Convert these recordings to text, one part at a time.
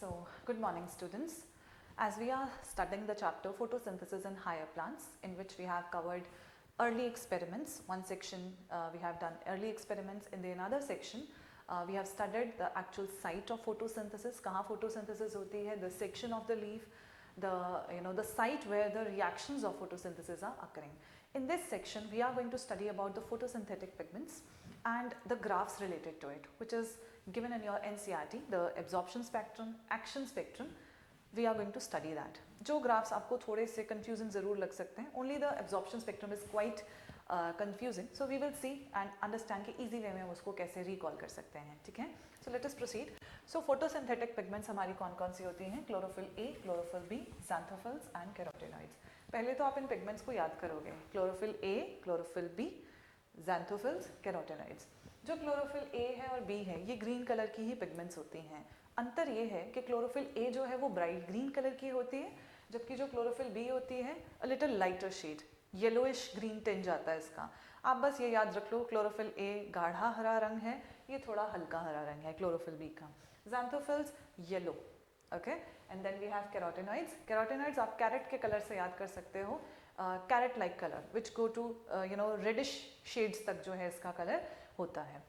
So, good morning students. As we are studying the chapter photosynthesis in higher plants, in which we have covered early experiments, one section we have done early experiments, in the another section we have studied the actual site of photosynthesis, kahan photosynthesis hoti hai, the section of the leaf, the site where the reactions of photosynthesis are occurring. In this section we are going to study about the photosynthetic pigments and the graphs related to it, which is given in your NCERT, the absorption spectrum, action spectrum. We are going to study that. जो graphs आपको थोड़े से confusing ज़रूर लग सकते हैं, only the absorption spectrum is quite confusing, so we will see and understand कि easy way में हम उसको कैसे recall कर सकते हैं, ठीक है? So let us proceed. So photosynthetic pigments हमारी कौन-कौन सी होती हैं? Chlorophyll A, Chlorophyll B, xanthophylls and carotenoids. पहले तो आप इन pigments को याद करोगे. Chlorophyll A, Chlorophyll B, xanthophylls, carotenoids. जो क्लोरोफिल A है और B है, ये ग्रीन कलर की ही पिगमेंट्स होती हैं. अंतर ये है कि क्लोरोफिल A जो है वो ब्राइट ग्रीन कलर की होती है, जबकि जो क्लोरोफिल B होती है a little lighter shade, yellowish green tinge आता है इसका. आप बस ये याद रख लो, क्लोरोफिल A गाढ़ा हरा रंग है, ये थोड़ा हल्का हरा रंग है क्लोरोफिल B का. xanthophylls yellow, okay. And then we have carotenoids. Carotenoids आप कैरेट के कलर से याद कर सकते हो, carrot like colour which go to reddish shades तक जो है इसका कलर होता है.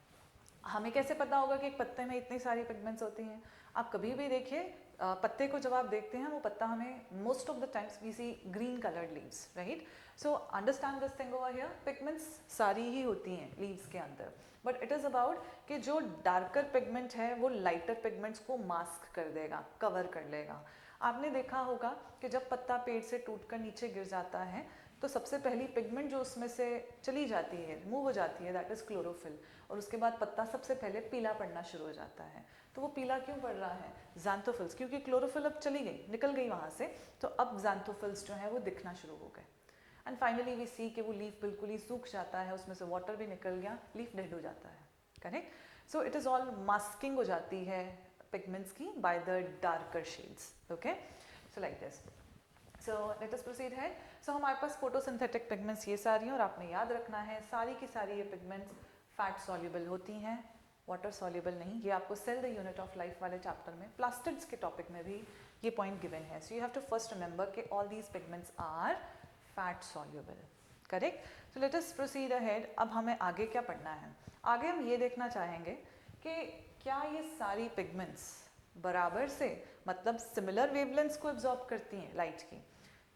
हमें कैसे पता होगा कि एक पत्ते में इतनी सारी पिगमेंट्स होती हैं? आप कभी भी देखिए, पत्ते को जब आप देखते हैं वो पत्ता हमें most of the times we see green coloured leaves, right? So understand this thing over here, pigments सारी ही होती हैं लीव्स के अंदर, बट इट इज़ अबाउट कि जो डार्कर पिगमेंट है वो लाइटर पिगमेंट्स को मास्क कर देगा, कवर कर लेगा. आपने देखा होगा कि जब पत्ता पेड़ से टूटकर नीचे गिर जाता है तो सबसे पहली पिगमेंट जो उसमें से चली जाती है, रिमूव हो जाती है, दैट इज़ क्लोरोफिल. और उसके बाद पत्ता सबसे पहले पीला पड़ना शुरू हो जाता है. तो वो पीला क्यों पड़ रहा है? xanthophylls, क्योंकि क्लोरोफिल अब चली गई, निकल गई वहाँ से, तो अब xanthophylls जो है वो दिखना शुरू हो गए. एंड फाइनली वी सी कि वो लीफ बिल्कुल ही सूख जाता है, उसमें से वाटर भी निकल गया, लीफ डेड हो जाता है, correct? So it is all masking हो जाती है पिगमेंट्स की by the darker shades, okay. So like this. So let us proceed है. सो हमारे पास फोटोसिंथेटिक पिगमेंट्स ये सारी हैं, और आपने याद रखना है सारी की सारी ये पिगमेंट्स फैट सॉल्युबल होती हैं, वाटर सॉल्युबल नहीं. ये आपको cell the unit of life वाले चैप्टर में प्लास्टिड्स के टॉपिक में भी ये पॉइंट गिवन है. So you have to first remember कि all these pigments are fat soluble, correct? So let us proceed ahead. अब हमें आगे क्या पढ़ना है? आगे हम ये देखना चाहेंगे कि क्या ये सारी पिगमेंट्स बराबर से, मतलब सिमिलर वेवलेंथ्स को एब्जॉर्ब करती हैं लाइट की.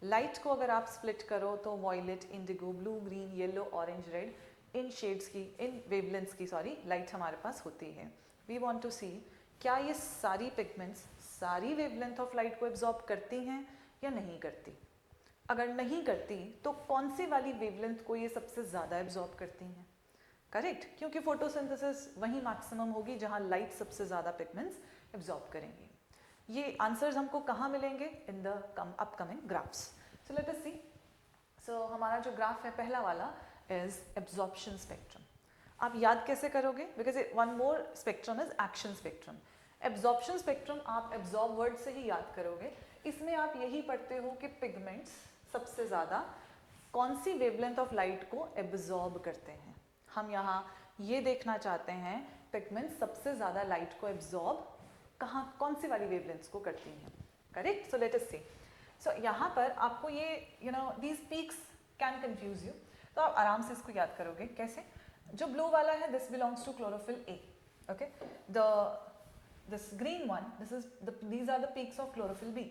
लाइट को अगर आप स्प्लिट करो तो violet, indigo, blue, green, yellow, orange, red, इन शेड्स की, इन वेवलेंथ्स की लाइट हमारे पास होती है. वी वांट टू सी क्या ये सारी पिगमेंट्स सारी वेवलेंथ ऑफ लाइट को एब्जॉर्ब करती हैं या नहीं करती. अगर नहीं करती तो कौन सी वाली वेवलेंथ को ये सबसे ज़्यादा एब्जॉर्ब करती हैं? करेक्ट, क्योंकि फोटोसिंथेसिस वहीं मैक्सिमम होगी जहाँ लाइट सबसे ज़्यादा पिगमेंट्स एब्जॉर्ब करेंगी. ये आंसर्स हमको कहाँ मिलेंगे? In the upcoming graphs. So let us see. So हमारा जो ग्राफ है पहला वाला इज एब्जॉर्प्शन स्पेक्ट्रम. आप याद कैसे करोगे? Because one more spectrum is action spectrum. Absorption spectrum आप एब्जॉर्ब वर्ड से ही याद करोगे. इसमें आप यही पढ़ते हो कि पिगमेंट्स सबसे ज़्यादा कौन सी वेवलेंथ ऑफ लाइट को एब्जॉर्ब करते हैं. हम यहाँ ये देखना चाहते हैं पिगमेंट्स सबसे ज़्यादा लाइट को एब्जॉर्ब कहाँ, कौन सी वाली वेवलेंथ्स को करती हैं, correct? So let us see. सो यहाँ पर आपको ये these peaks can confuse you, तो आप आराम से इसको याद करोगे. कैसे? जो ब्लू वाला है this belongs to chlorophyll A, okay. This green one, these are the peaks of chlorophyll B.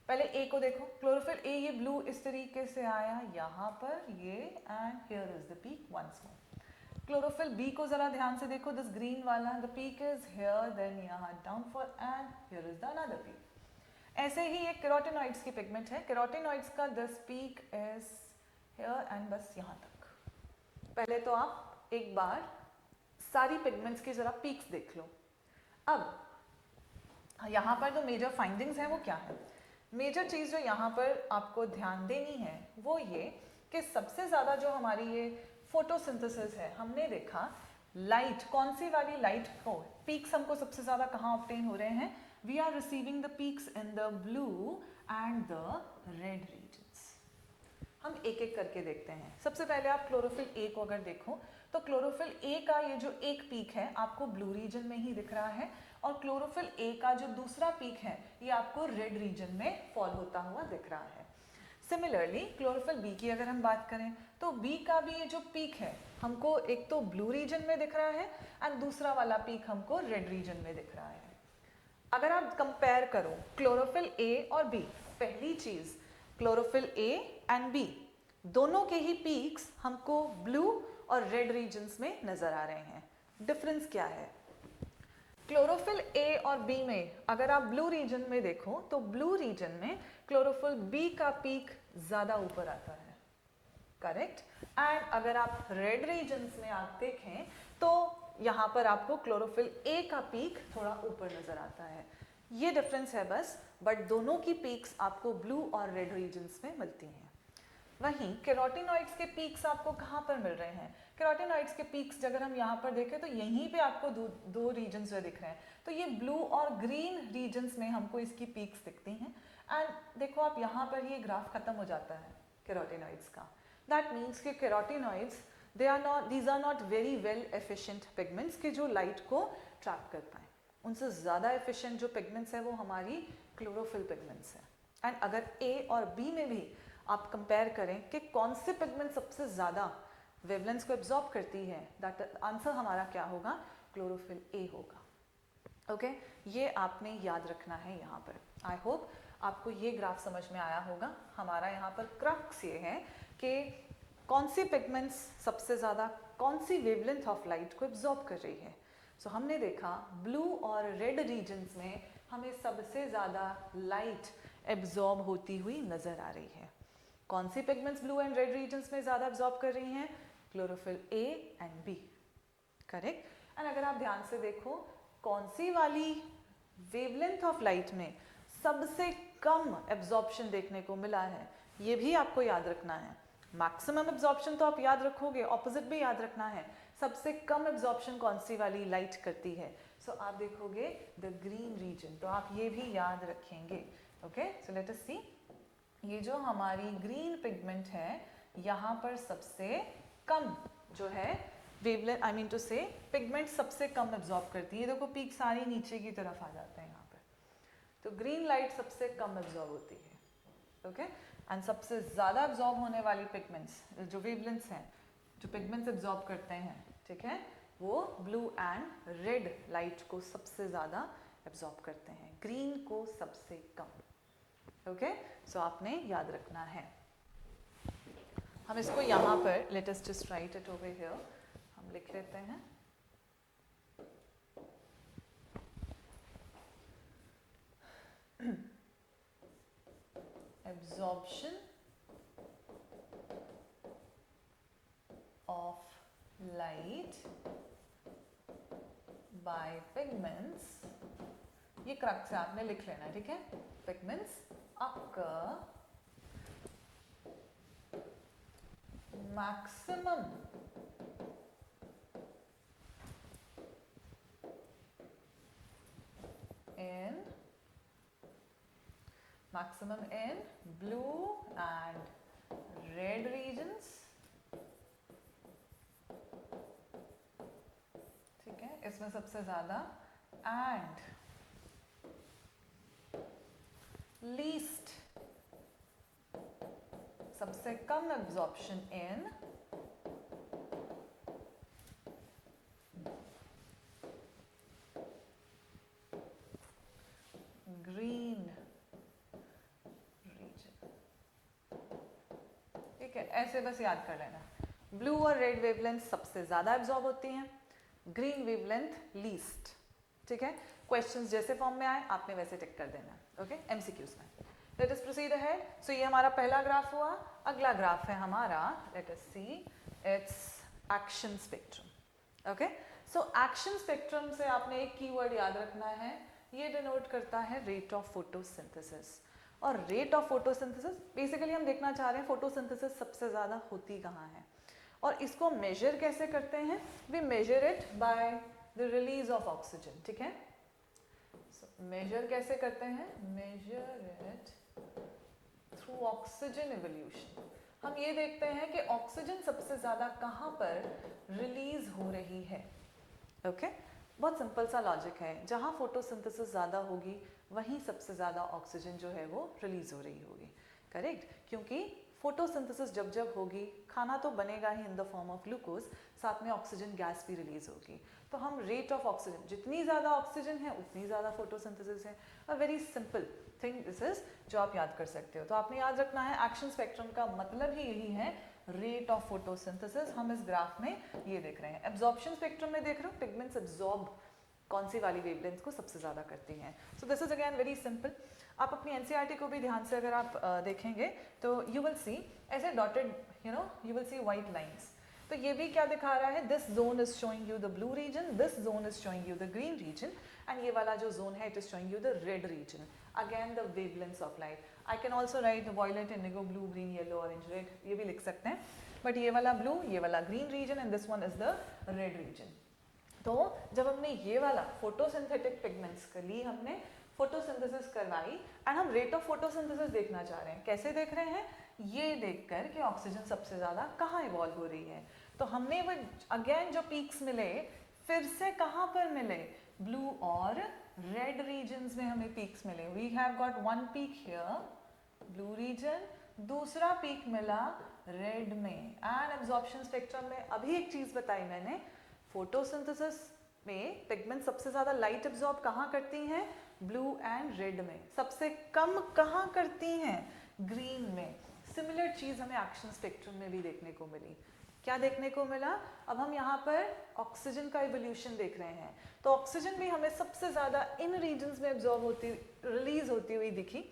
पहले ए को देखो, क्लोरोफिल ए ये ब्लू इस तरीके से आया यहाँ पर ये, and here is the peak once more. Chlorophyll B को जरा ध्यान से देखो, दिस ग्रीन वाला, the peak is here, then यहाँ downfall, and here is the another peak. ऐसे ही एक कैरोटेनॉइड्स की पिगमेंट है. कैरोटेनॉइड्स का this peak is here and बस यहाँ तक. पहले तो आप एक बार सारी पिगमेंट्स की जरा पीक्स देख लो. अब यहाँ पर जो मेजर फाइंडिंग्स हैं वो क्या है? मेजर चीज़ जो यहाँ पर आपको ध्यान देनी है वो ये कि सबसे ज़्यादा जो हमारी ये फोटोसिंथेसिस है, हमने देखा लाइट, कौन सी वाली लाइट को, पीक्स हमको सबसे ज़्यादा कहाँ ऑब्टेन हो रहे हैं? We are receiving the peaks in the blue and the red regions. हम एक एक करके देखते हैं. सबसे पहले आप क्लोरोफिल ए को अगर देखो तो क्लोरोफिल ए का ये जो एक पीक है आपको ब्लू रीजन में ही दिख रहा है, और क्लोरोफिल ए का जो दूसरा पीक है ये आपको रेड रीजन में फॉल होता हुआ दिख रहा है। सिमिलरली क्लोरोफिल बी की अगर हम बात करें तो बी का भी ये जो पीक है हमको एक तो ब्लू रीजन में दिख रहा है एंड दूसरा वाला पीक हमको रेड रीजन में दिख रहा है। अगर आप कंपेयर करो क्लोरोफिल ए और बी, पहली चीज क्लोरोफिल ए एंड बी दोनों के ही पीक्स हमको ब्लू और रेड रीजन्स में नजर आ रहे हैं। डिफरेंस क्या है? क्लोरोफिल ए और बी में अगर आप ब्लू रीजन में देखो तो ब्लू रीजन में क्लोरोफिल बी का पीक ज्यादा ऊपर आता है, करेक्ट। एंड अगर आप रेड रीजन्स में आप देखें तो यहाँ पर आपको क्लोरोफिल ए का पीक थोड़ा ऊपर नजर आता है। ये डिफरेंस है बस, बट दोनों की पीक्स आपको ब्लू और रेड रीजन्स में मिलती हैं। वहीं कैरोटीनॉइड्स के पीक्स आपको कहाँ पर मिल रहे हैं? कैरोटीनॉइड्स के पीक्स अगर हम यहाँ पर देखें तो यहीं पे आपको दो रीजन्स जो दिख रहे हैं, तो ये ब्लू और ग्रीन रीजन्स में हमको इसकी पीक्स दिखती हैं। एंड देखो आप यहाँ पर ये ग्राफ खत्म हो जाता है कैरोटीनॉइड्स का। दैट मीन्स कि carotenoids these are not very well efficient pigments कि जो लाइट को ट्रैप कर पाए। उनसे ज़्यादा एफिशिएंट जो पिगमेंट्स है वो हमारी क्लोरोफिल पिगमेंट्स है। एंड अगर ए और बी में भी आप कंपेयर करें कि कौन से पिगमेंट सबसे ज़्यादा वेवलेंस को एब्जॉर्ब करती है, दैट आंसर हमारा क्या होगा? क्लोरोफिल ए होगा। ओके, ये आपने याद रखना है यहाँ पर। आई होप आपको ये ग्राफ समझ में आया होगा। हमारा यहाँ पर क्रक्स ये है कि कौन सी पिगमेंट्स सबसे ज़्यादा कौन सी वेवलेंथ ऑफ लाइट को एब्जॉर्ब कर रही है। सो हमने देखा ब्लू और रेड रीजन्स में हमें सबसे ज़्यादा लाइट एब्जॉर्ब होती हुई नज़र आ रही है। कौन सी pigments blue and red regions में ज़्यादा एब्जॉर्ब कर रही हैं? Chlorophyll A and B, correct. And अगर आप ध्यान से देखो कौन सी वाली वेवलेंथ ऑफ लाइट में सबसे कम एब्जॉर्प्शन देखने को मिला है, ये भी आपको याद रखना है। मैक्सिमम एब्जॉर्प्शन तो आप याद रखोगे, ऑपोजिट भी याद रखना है। सबसे कम एब्जॉर्प्शन कौन सी वाली लाइट करती है? सो आप देखोगे द ग्रीन रीजन, तो आप ये भी याद रखेंगे। ओके, सो लेट अस सी, ये जो हमारी ग्रीन पिगमेंट है यहाँ पर सबसे कम जो है वेवलेंथ, आई मीन टू से पिगमेंट सबसे कम एब्जॉर्ब करती है। देखो पीक सारी नीचे की तरफ आ जाते हैं यहाँ पर, तो ग्रीन लाइट सबसे कम एब्जॉर्ब होती है। ओके, एंड सबसे ज़्यादा एब्जॉर्ब होने वाली पिगमेंट्स जो वेवलेंथ्स हैं, जो पिगमेंट्स एब्जॉर्ब करते हैं, ठीक है, वो ब्लू एंड रेड लाइट को सबसे ज़्यादा एब्जॉर्ब करते हैं, ग्रीन को सबसे कम। ओके, सो आपने याद रखना है। हम इसको यहाँ पर let us just right it over here, हम लिख लेते हैं। Absorption of light by pigments, ये क्रक्स है, आपने लिख लेना, ठीक है। Pigments occur maximum in blue and red regions, ठीक है, इसमें सबसे ज्यादा, and least सबसे कम एब्जॉर्प्शन in ग्रीन रीजन, ठीक है। ऐसे बस याद कर लेना, ब्लू और रेड वेवलेंथ सबसे ज्यादा एब्जॉर्ब होती हैं, ग्रीन वेवलेंथ लीस्ट, ठीक है। क्वेश्चंस जैसे फॉर्म में आए आपने वैसे टिक कर देना, ओके, एमसीक्यूज में। Let us proceed ahead. So ये हमारा पहला ग्राफ हुआ। अगला ग्राफ है हमारा, let us see, it's action spectrum. Okay, so action spectrum से आपने एक कीवर्ड याद रखना है, ये डिनोट करता है रेट ऑफ फोटोसिंथेसिस। और रेट ऑफ फोटोसिंथेसिस बेसिकली हम देखना चाह रहे हैं फोटोसिंथेसिस सबसे ज़्यादा होती कहाँ है और इसको मेजर कैसे करते हैं। We measure it by the release of oxygen, ठीक है। मेजर कैसे करते हैं? Measure it through oxygen evolution. हम ये देखते हैं कि ऑक्सीजन सबसे ज़्यादा कहाँ पर रिलीज हो रही है। ओके, बहुत सिंपल सा लॉजिक है, जहाँ फोटोसिंथेसिस ज़्यादा होगी वहीं सबसे ज़्यादा ऑक्सीजन जो है वो रिलीज हो रही होगी, करेक्ट। क्योंकि फोटोसिंथेसिस जब जब होगी खाना तो बनेगा ही in the form of glucose, साथ में ऑक्सीजन गैस भी रिलीज होगी। तो हम रेट ऑफ ऑक्सीजन, जितनी ज़्यादा ऑक्सीजन है उतनी ज़्यादा फोटोसिंथेसिस है। A very simple thing this is, जो आप याद कर सकते हो। तो आपने याद रखना है एक्शन स्पेक्ट्रम का मतलब ही यही है, रेट ऑफ फोटोसिंथेसिस। हम इस ग्राफ में ये देख रहे हैं। एब्जॉर्प्शन स्पेक्ट्रम में देख रहे हो पिगमेंट्स एब्जॉर्ब कौन सी वाली वेवलेंथ को सबसे ज़्यादा करती हैं। So this is again very simple. आप अपनी एनसीईआरटी को भी ध्यान से अगर आप देखेंगे तो यू विल सी ऐसे dotted, you will see white lines. तो ये भी क्या दिखा रहा है, this zone is showing you the blue region, this zone is showing you the green region, and ये वाला जो जोन है it is showing you the red region. Again the wavelengths of light, I can also write violet, indigo, blue, green, yellow, orange, red, ये भी लिख सकते हैं। But ये वाला ब्लू, ये वाला green region, and this one is the red region. तो जब हमने ये वाला फोटोसिंथेटिक पिगमेंट्स के लिए हमने फोटोसिंथेसिस करवाई, एंड हम रेट ऑफ फोटोसिंथेसिस देखना चाह रहे हैं। कैसे देख रहे हैं, ये देखकर कि ऑक्सीजन सबसे ज़्यादा कहाँ इवॉल्व हो रही है। तो हमने वो अगेन जो पीक्स मिले, फिर से कहाँ पर मिले, ब्लू और रेड रीजन्स में हमें पीक्स मिले। We have got one peak here, blue region, दूसरा पीक मिला रेड में। एंड एब्जॉर्प्शन स्पेक्ट्रम में अभी एक चीज़ बताई मैंने, फोटोसिंथेसिस में पिगमेंट सबसे ज़्यादा लाइट एब्जॉर्ब कहाँ करती हैं, ब्लू एंड रेड में। सबसे कम कहाँ करती हैं, ग्रीन में। सिमिलर चीज़ हमें एक्शन स्पेक्ट्रम में भी देखने को मिली। क्या देखने को मिला, अब हम यहाँ पर ऑक्सीजन का इवोल्यूशन देख रहे हैं। तो ऑक्सीजन भी हमें सबसे ज़्यादा इन रीजन्स में एब्जॉर्ब होती, रिलीज होती हुई दिखी,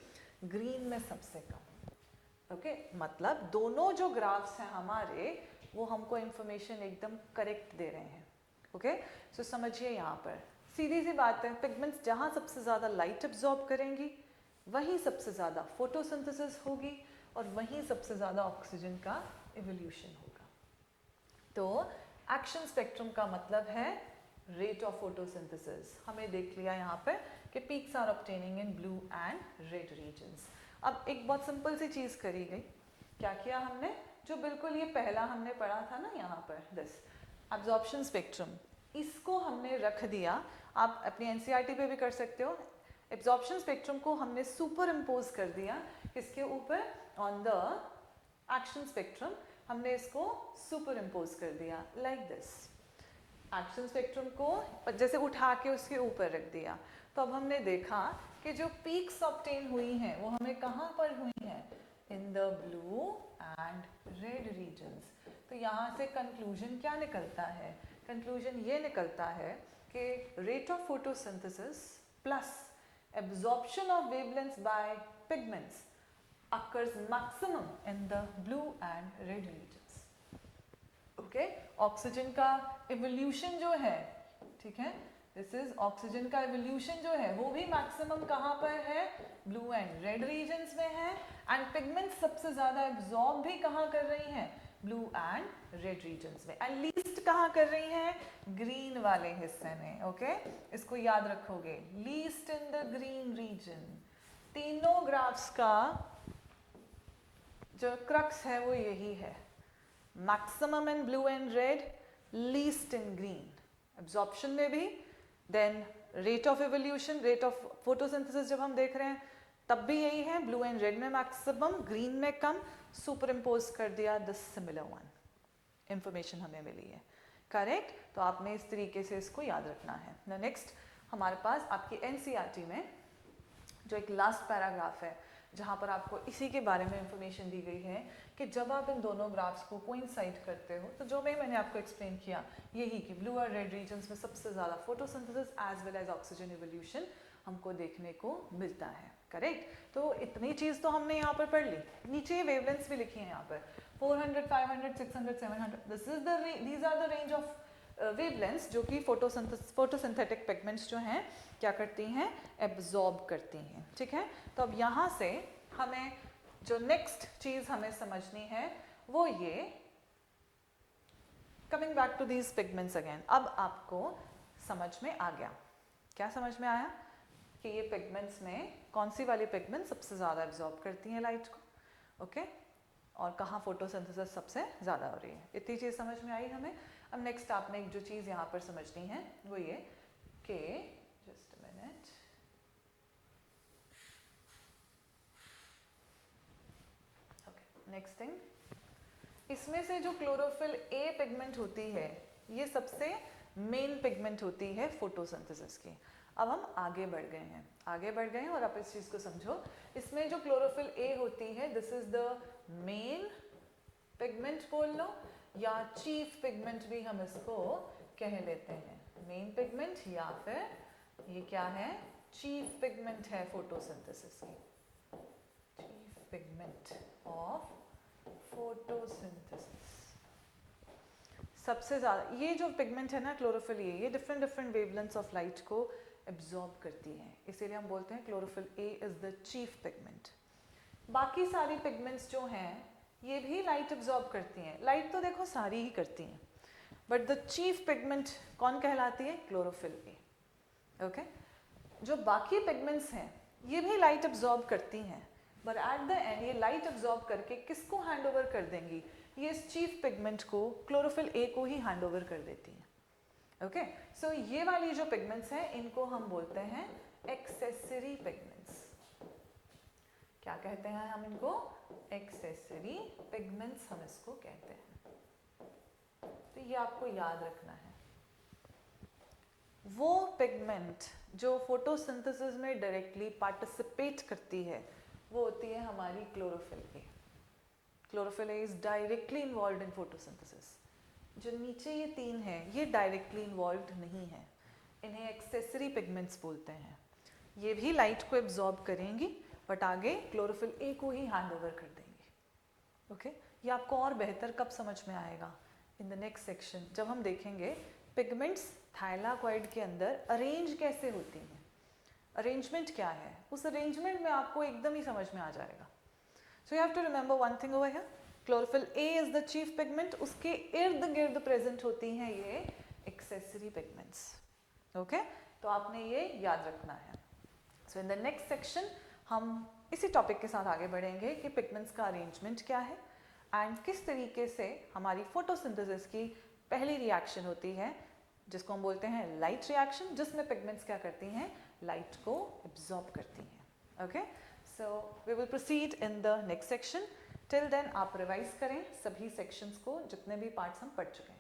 ग्रीन में सबसे कम। ओके, मतलब दोनों जो ग्राफ्स हैं हमारे, वो हमको इंफॉर्मेशन एकदम करेक्ट दे रहे हैं। ओके, सो समझिए यहाँ पर सीधी सी बात है, पिगमेंट्स जहाँ सबसे ज़्यादा लाइट एब्जॉर्ब करेंगी वहीं सबसे ज़्यादा फोटोसिंथेसिस होगी और वहीं सबसे ज़्यादा ऑक्सीजन का इवोल्यूशन होगा। तो एक्शन स्पेक्ट्रम का मतलब है रेट ऑफ फोटोसिंथेसिस। हमें देख लिया यहाँ पर कि peaks are obtaining in blue and red regions. अब एक बहुत सिंपल सी चीज़ करी गई, क्या किया हमने, जो बिल्कुल ये पहला हमने पढ़ा था ना यहाँ पर, दिस एब्जॉर्प्शन स्पेक्ट्रम, इसको हमने रख दिया। आप अपनी एनसीईआरटी पे भी कर सकते हो। एब्जॉर्प्शन स्पेक्ट्रम को हमने सुपर इम्पोज कर दिया इसके ऊपर, ऑन द एक्शन स्पेक्ट्रम हमने इसको सुपर इम्पोज कर दिया लाइक दिस। एक्शन स्पेक्ट्रम को जैसे उठा के उसके ऊपर रख दिया। तो अब हमने देखा कि जो पीक्स ऑब्टेन हुई हैं वो हमें कहाँ पर हुई हैं, in the blue and red regions. तो यहाँ से कंक्लूजन क्या निकलता है, कंक्लूजन ये निकलता है कि rate of photosynthesis plus absorption of wavelengths by pigments occurs maximum in the blue and red regions. Okay, oxygen का इवोल्यूशन जो है, ठीक है, दिस इज ऑक्सीजन का इवोल्यूशन जो है वो भी मैक्सिमम कहाँ पर है, ब्लू एंड रेड रीजन्स में है। एंड पिगमेंट्स सबसे ज्यादा एब्जॉर्ब भी कहाँ कर रही हैं, ब्लू एंड रेड रीजन्स में। एंड लीस्ट कहाँ कर रही हैं, ग्रीन वाले हिस्से में। ओके, इसको याद रखोगे, least in the green region. तीनों ग्राफ्स का जो क्रक्स है वो यही है, maximum in blue and red, least in green. Absorption में भी, then rate of evolution, rate of photosynthesis जब हम देख रहे हैं तब भी यही है, ब्लू एंड रेड में मैक्सिमम, ग्रीन में कम। सुपर इम्पोज कर दिया द सिमिलर वन, इंफॉर्मेशन हमें मिली है, करेक्ट। तो आपने इस तरीके से इसको याद रखना है। नेक्स्ट हमारे पास आपकी एनसीईआरटी में जो एक लास्ट पैराग्राफ है जहाँ पर आपको इसी के बारे में इंफॉर्मेशन दी गई है कि जब आप इन दोनों ग्राफ्स को कोइंसाइड करते हो, तो जो मैंने आपको एक्सप्लेन किया यही कि ब्लू और रेड रीजन्स में सबसे ज़्यादा photosynthesis as well as oxygen evolution हमको देखने को मिलता है, करेक्ट। तो इतनी चीज़ तो हमने यहाँ पर पढ़ ली। नीचे वेवलेंथ्स भी लिखी है यहाँ पर, 400, 500, 600, 700, these are the range of wavelengths जो कि फोटोसिंथेटिक पिगमेंट्स जो हैं क्या करती हैं, एब्जॉर्ब करती हैं, ठीक है। तो अब यहाँ से हमें जो नेक्स्ट चीज़ हमें समझनी है वो ये, coming back to these pigments again. अब आपको समझ में आ गया, क्या समझ में आया कि ये पिगमेंट्स में कौन सी वाली पिगमेंट सबसे ज़्यादा एब्जॉर्ब करती हैं लाइट को, ओके, और कहाँ फोटोसिंथेसिस सबसे ज़्यादा हो रही है। इतनी चीज़ समझ में आई हमें। अब नेक्स्ट आपने एक जो चीज़ यहाँ पर समझनी है वो ये के, just a minute, okay, next thing, इसमें से जो क्लोरोफिल ए पिगमेंट होती है ये सबसे मेन पिगमेंट होती है फोटोसिंथेसिस की। अब हम आगे बढ़ गए हैं और आप इस चीज को समझो, इसमें जो क्लोरोफिल ए होती है this is the main pigment बोल लो, या चीफ पिगमेंट भी हम इसको कह लेते हैं, मेन पिगमेंट या फिर ये क्या है, चीफ पिगमेंट है फोटोसिंथेसिस की, चीफ पिगमेंट ऑफ फोटोसिंथेसिस। सबसे ज़्यादा ये जो पिगमेंट है ना क्लोरोफिल ए, ये डिफरेंट वेवलेंथ्स ऑफ लाइट को एब्जॉर्ब करती है, इसीलिए हम बोलते हैं chlorophyll A is the chief pigment. बाकी सारी पिगमेंट्स जो हैं ये भी लाइट एब्जॉर्ब करती हैं, लाइट तो देखो सारी ही करती हैं, बट द चीफ पिगमेंट कौन कहलाती है, क्लोरोफिल ए। ओके, जो बाकी पिगमेंट्स हैं ये भी लाइट एब्जॉर्ब करती हैं, बट एट द एंड ये लाइट एब्जॉर्ब करके किसको हैंड ओवर कर देंगी, ये इस चीफ पिगमेंट को, क्लोरोफिल ए को ही हैंड ओवर कर देती हैं। ओके, सो ये वाली जो पिगमेंट्स हैं इनको हम बोलते हैं एक्सेसरी पिगमेंट्स। क्या कहते हैं हम इनको, एक्सेसरी पिगमेंट्स हम इसको कहते हैं। तो ये आपको याद रखना है। वो पिगमेंट जो फोटोसिंथेसिस में डायरेक्टली पार्टिसिपेट करती है वो होती है हमारी chlorophyll A. Chlorophyll A is directly involve in photosynthesis. जो नीचे ये तीन हैं ये डायरेक्टली इन्वॉल्व नहीं है, इन्हें एक्सेसरी पिगमेंट्स बोलते हैं। ये भी लाइट को एब्जॉर्ब करेंगी बट आगे क्लोरोफिल ए को ही हैंड ओवर कर देंगे। ओके, ये आपको और बेहतर कब समझ में आएगा, इन द नेक्स्ट सेक्शन, जब हम देखेंगे पिगमेंट्स थाइलाकॉइड के अंदर अरेंज कैसे होती हैं, अरेंजमेंट क्या है, उस अरेंजमेंट में आपको एकदम ही समझ में आ जाएगा। So you have to remember one thing over here, chlorophyll A is the chief pigment, उसके इर्द गिर्द प्रेजेंट होती हैं ये एक्सेसरी पिगमेंट्स। ओके, तो आपने ये याद रखना है। सो इन द नेक्स्ट सेक्शन हम इसी टॉपिक के साथ आगे बढ़ेंगे कि पिगमेंट्स का अरेंजमेंट क्या है एंड किस तरीके से हमारी फोटोसिंथेसिस की पहली रिएक्शन होती है जिसको हम बोलते हैं लाइट रिएक्शन, जिसमें पिगमेंट्स क्या करती हैं, लाइट को एब्जॉर्ब करती हैं। Okay, so we will proceed in the next section. Till then आप रिवाइज करें सभी सेक्शंस को, जितने भी पार्ट्स हम पढ़ चुके हैं।